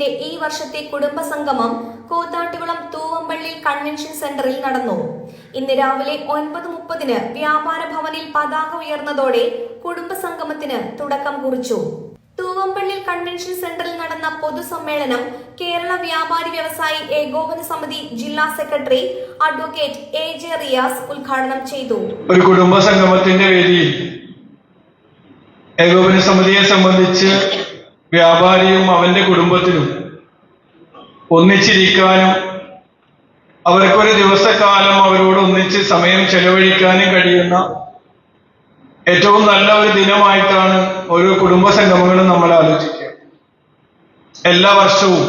ഫൗണ്ടേഷന്റെ ഈ വർഷത്തെ കുടുംബസംഗമം കൂത്താട്ടുകുളം തൂവമ്പള്ളി കൺവെൻഷൻ സെന്ററിൽ നടന്നു. ഇന്ന് രാവിലെ 9:30 വ്യാപാര ഭവനിൽ പതാക ഉയർന്നതോടെ കുടുംബസംഗമത്തിന് തുടക്കം കുറിച്ചു. തൂവമ്പള്ളി കൺവെൻഷൻ സെന്ററിൽ നടന്ന പൊതുസമ്മേളനം കേരള വ്യാപാരി വ്യവസായി ഏകോപന സമിതി ജില്ലാ സെക്രട്ടറി അഡ്വക്കേറ്റ് AJ റിയാസ് ഉദ്ഘാടനം ചെയ്തു. ഒരു കുടുംബസംഗമത്തിന്റെ വേദിയിൽ ഏകോപന സമിതിയെ സംബന്ധിച്ച് വ്യാപാരിയും അവന്റെ കുടുംബത്തിനും ഒന്നിച്ചിരിക്കാനും അവർക്കൊരു ദിവസക്കാലം അവരോട് ഒന്നിച്ച് സമയം ചെലവഴിക്കാനും കഴിയുന്ന ഏറ്റവും നല്ല ഒരു ദിനമായിട്ടാണ് ഓരോ കുടുംബസംഗമങ്ങളും നമ്മൾ ആലോചിക്കുക. എല്ലാ വർഷവും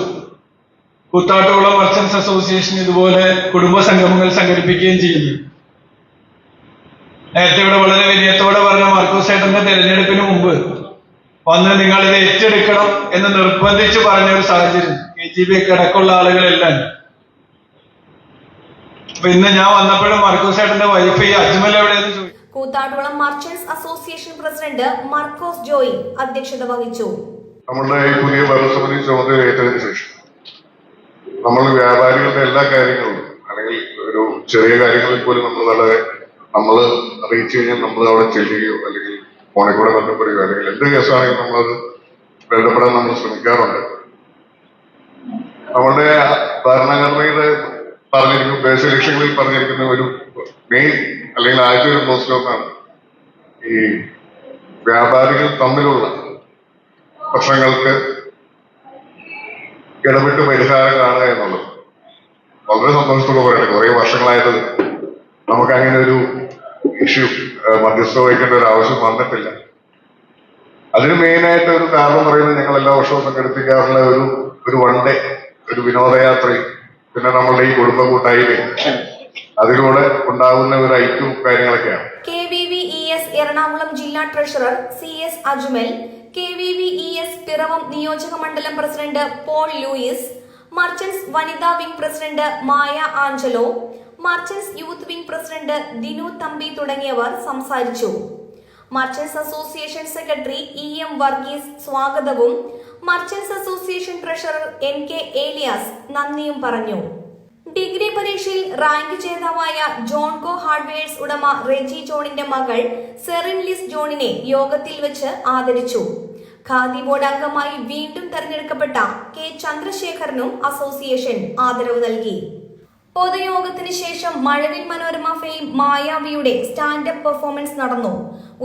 കൂത്താട്ടുകുളം മർച്ചന്റ്സ് അസോസിയേഷൻ ഇതുപോലെ കുടുംബസംഗമങ്ങൾ സംഘടിപ്പിക്കുകയും ചെയ്യുന്നു. നേരത്തെ ഇവിടെ വളരെ വിനയത്തോടെ പറഞ്ഞ മാർക്കോസ് ഏട്ടന്റെ തെരഞ്ഞെടുപ്പിന് മുമ്പ് വന്ന് നിങ്ങൾ ഇത് ഏറ്റെടുക്കണം എന്ന് നിർബന്ധിച്ച് പറഞ്ഞ ഒരു സാഹചര്യം KGB ഒക്കെ അടക്കമുള്ള ആളുകളെല്ലാം. അപ്പൊ ഇന്ന് ഞാൻ വന്നപ്പോഴും മാർക്കോസ് ഏട്ടന്റെ വൈഫ് ഈ അജ്മൽ എവിടെയെന്ന് ചോദിച്ചു. Koothattukulam merchants association president Markose Joy അധ്യക്ഷത വഹിച്ചു. നമ്മുടെ ഈ പുതിയ ഭരണസമിതി ചുമതല ഏറ്റതിനു ശേഷം നമ്മൾ വ്യാപാരികളുടെ എല്ലാ കാര്യങ്ങളും അല്ലെങ്കിൽ ഒരു ചെറിയ കാര്യങ്ങളിൽ പോലും നമ്മൾ അറിയിച്ചു കഴിഞ്ഞാൽ നമ്മൾ അവിടെ ചെല്ലുകയോ അല്ലെങ്കിൽ ഫോണിൽ കൂടെ ബന്ധപ്പെടുകയോ അല്ലെങ്കിൽ എന്ത് കേസാണെങ്കിലും നമ്മളത് ബന്ധപ്പെടാൻ നമ്മൾ ശ്രമിക്കാറുണ്ട്. നമ്മുടെ ഭരണഘടനയുടെ പറഞ്ഞിരിക്കുന്ന ദേശീയ ലക്ഷ്യങ്ങളിൽ പറഞ്ഞിരിക്കുന്ന ഒരു മെയിൻ അല്ലെങ്കിൽ ആദ്യത്തെ ഒരു പോസ്റ്റ് ഒന്നാണ് ഈ വ്യാപാരികൾ തമ്മിലുള്ള പ്രശ്നങ്ങൾക്ക് ഇടപെട്ട് പരിഹാരം കാണുക എന്നുള്ളത്. വളരെ സന്തോഷത്തോടെ പറയണം, കുറെ വർഷങ്ങളായിട്ട് നമുക്ക് അങ്ങനെ ഒരു ഇഷ്യൂ മധ്യസ്ഥ വഹിക്കേണ്ട ഒരു ആവശ്യം വന്നിട്ടില്ല. അതിന് മെയിനായിട്ട് ഒരു കാരണം പറയുന്നത് ഞങ്ങൾ എല്ലാ വർഷവും സംഘടിപ്പിക്കാറുള്ള ഒരു വൺ ഡേ ഒരു വിനോദയാത്രയും പിന്നെ നമ്മളുടെ ഈ കുടുംബ കൂട്ടായ്മയും അതിലൂടെ ഉണ്ടാകുന്ന ഒരു ഐക്യവും കാര്യങ്ങളൊക്കെയാണ്. KVVES എറണാകുളം ജില്ലാ treasurer CS Ajmal, KVVES Piravom നിയോജക മണ്ഡലം പ്രസിഡന്റ് പോൾ ലൂയിസ്, മർച്ചന്റ്സ് വനിതാ wing president Maya Angelo, merchants youth wing president Dinu Thampi തുടങ്ങിയവർ സംസാരിച്ചു. Merchants association secretary EM Varghese സ്വാഗതവും merchants association treasurer NK Eliyas നന്ദിയും പറഞ്ഞു. ഡിഗ്രി പരീക്ഷയിൽ റാങ്ക് ജേതാവായ ജോൺകോ ഹാർഡ്വെയർസ് ഉടമ റെജി ജോണിന്റെ മകൾ സെറിൻ ലിസ് ജോണിനെ യോഗത്തിൽ വെച്ച് ആദരിച്ചു. ഖാദി ബോർഡ് അംഗമായി വീണ്ടും തെരഞ്ഞെടുക്കപ്പെട്ട K ചന്ദ്രശേഖരനും അസോസിയേഷൻ ആദരവ് നൽകി. പൊതുയോഗത്തിന് ശേഷം Mazhavil Manorama fame മായാവിയുടെ standup performance നടന്നു.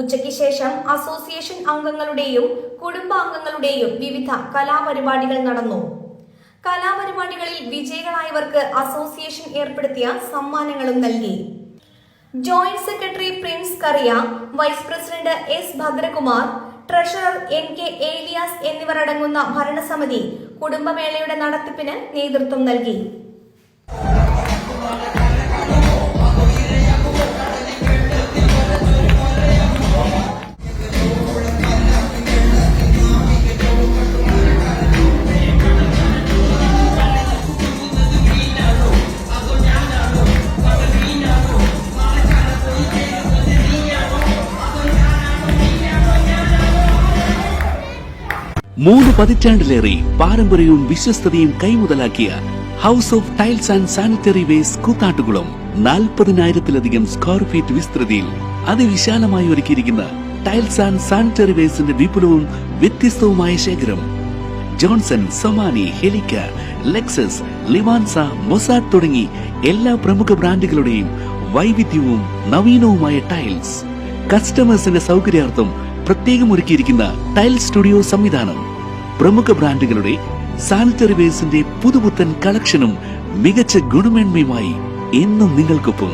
ഉച്ചയ്ക്ക് ശേഷം അസോസിയേഷൻ അംഗങ്ങളുടെയും കുടുംബാംഗങ്ങളുടെയും വിവിധ കലാപരിപാടികൾ നടന്നു. കലാപരിപാടികളിൽ വിജയികളായവർക്ക് അസോസിയേഷൻ ഏർപ്പെടുത്തിയ സമ്മാനങ്ങളും നൽകി. Joint secretary Prince Kariya, vice president S Bhadrakumar, treasurer NK Elias എന്നിവർ അടങ്ങുന്ന ഭരണസമിതി കുടുംബമേളയുടെ നടത്തിപ്പിന് നേതൃത്വം നൽകി. മൂന്ന് പതിറ്റാണ്ടിലേറെ പാരമ്പര്യവും വിശ്വസ്തതയും കൈമുതലാക്കിയ house of tiles and sanitary വേസ്റ്റ് കൂത്താട്ടുകുളം 40,000-ലധികം സ്ക്വയർ ഫീറ്റ് വിസ്തൃതിയിൽ അതിവിശാലമായി ഒരുക്കിയിരിക്കുന്ന ടൈൽസ് ആൻഡ് സാനിറ്ററി വേസ്റ്റിന്റെ വിപുലവും വ്യത്യസ്തവുമായ ശേഖരം. ജോൺസൺ, സൊമാനി, ഹെലിക്ക, ലെക്സസ്, ലിവാൻസ, മൊസാഡ് തുടങ്ങി എല്ലാ പ്രമുഖ ബ്രാൻഡുകളുടെയും വൈവിധ്യവും നവീനവുമായ ടൈൽസ്. കസ്റ്റമേഴ്സിന്റെ സൗകര്യാർത്ഥം പ്രത്യേകം ഒരുക്കിയിരിക്കുന്ന ടൈൽ സ്റ്റുഡിയോ സംവിധാനം. പ്രമുഖ ബ്രാൻഡുകളുടെ സാനിറ്ററി വേസ്റ്റിന്റെ പുതുപുത്തൻ കളക്ഷനും മികച്ച ഗുണമേന്മയുമായി എന്നും നിങ്ങൾക്കൊപ്പം.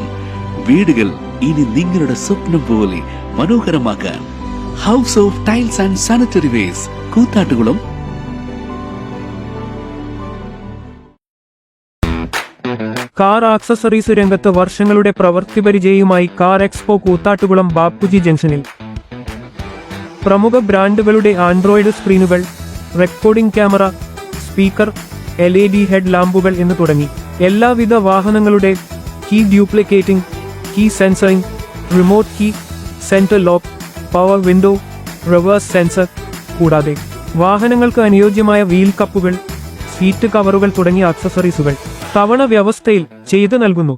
വീടുകൾ ഇനി നിങ്ങളുടെ സ്വപ്നം പോലെ മനോഹരമാക്കാൻ house of tiles and sanitary വേസ്റ്റ് കൂത്താട്ടുകുളം. കാർ ആക്സസറീസ് രംഗത്ത് വർഷങ്ങളുടെ പ്രവൃത്തി പരിചയവുമായി കാർ എക്സ്പോ കൂത്താട്ടുകുളം ബാപ്പുജി ജംഗ്ഷനിൽ. പ്രമുഖ ബ്രാൻഡുകളുടെ ആൻഡ്രോയിഡ് സ്ക്രീനുകൾ, recording camera, speaker, LED head ലാമ്പുകൾ എന്ന് തുടങ്ങി എല്ലാവിധ വാഹനങ്ങളുടെ key duplicating, key sensoring, remote key, centre lock, power window, reverse sensor കൂടാതെ വാഹനങ്ങൾക്ക് അനുയോജ്യമായ വീൽ കപ്പുകൾ, സീറ്റ് കവറുകൾ തുടങ്ങിയ അക്സസറീസുകൾ തവണ വ്യവസ്ഥയിൽ ചെയ്തു നൽകുന്നു.